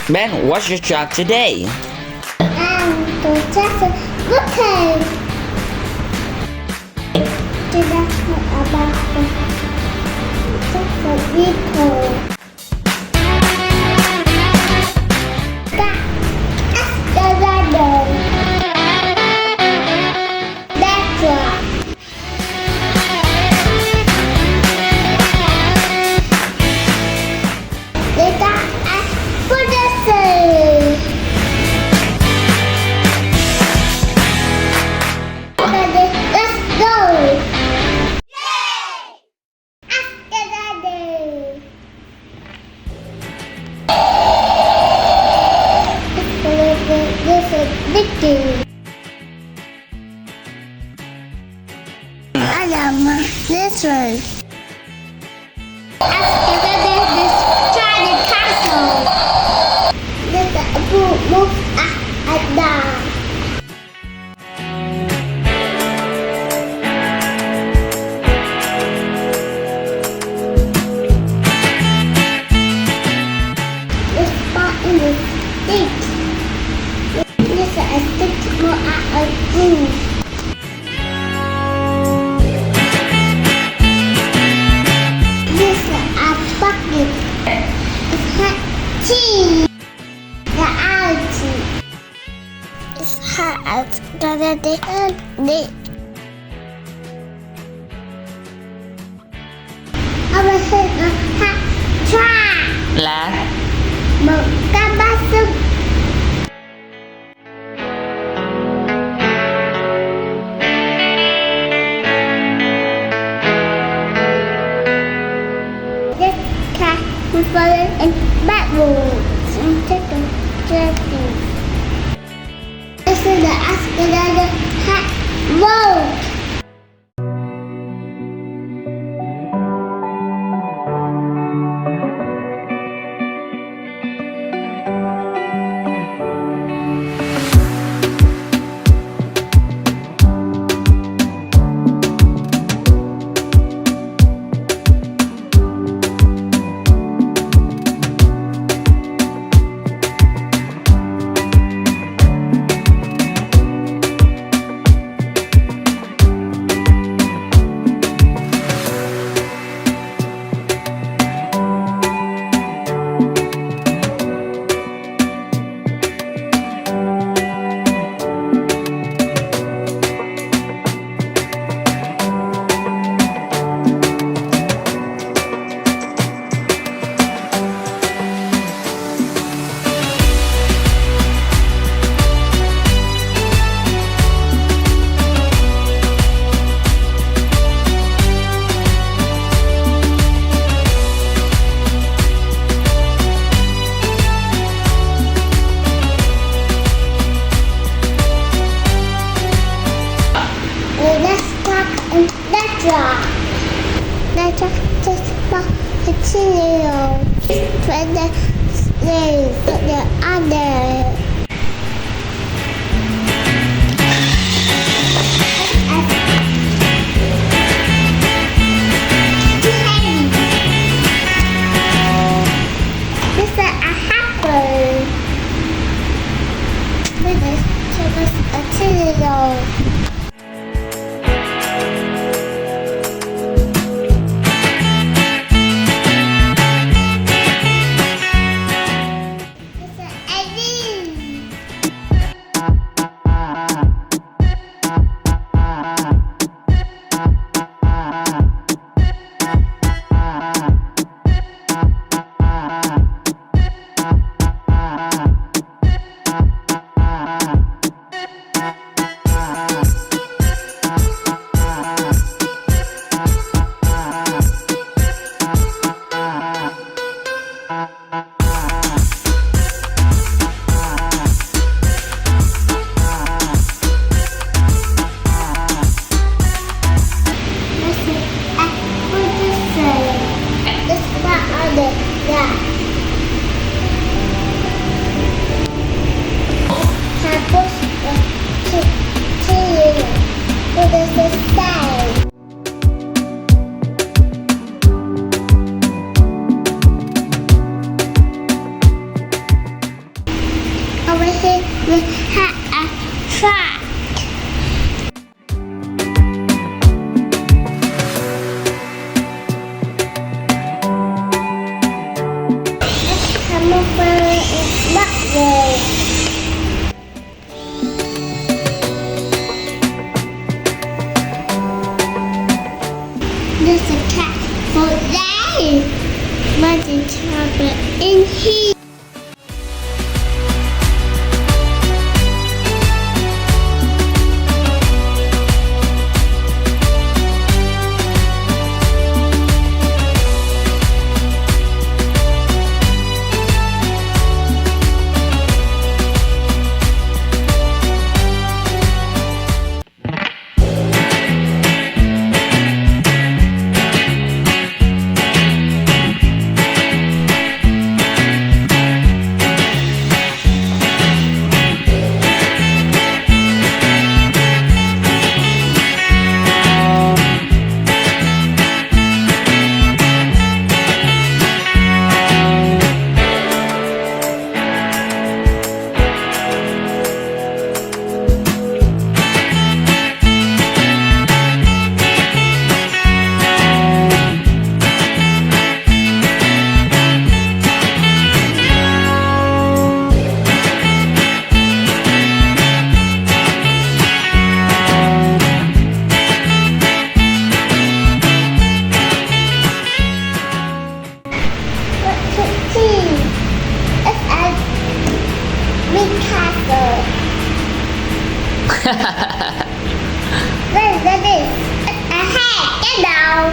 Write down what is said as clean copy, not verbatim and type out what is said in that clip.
Ben, what's your job today? To just looking to that about just a little that's the ladder. That's right. Later, put the say. Let's go! After that day. This is Vicky. Adam, this one. After that day, let's try the castle. Let's move down. In the stick. This is a stick more out of glue. This is a bucket. It's hot cheese. The algae. It's hot. The over here, the hot try. La. Magkabasog. This cat was falling in backwards into the jetty. This is the escalator hat road. Let's just continue for the slaves for the other. This is a hacker. This is a trio. We have a track. Hamburger is not there. There's a cat for there. Magic chocolate in here. This is a head, cái đầu.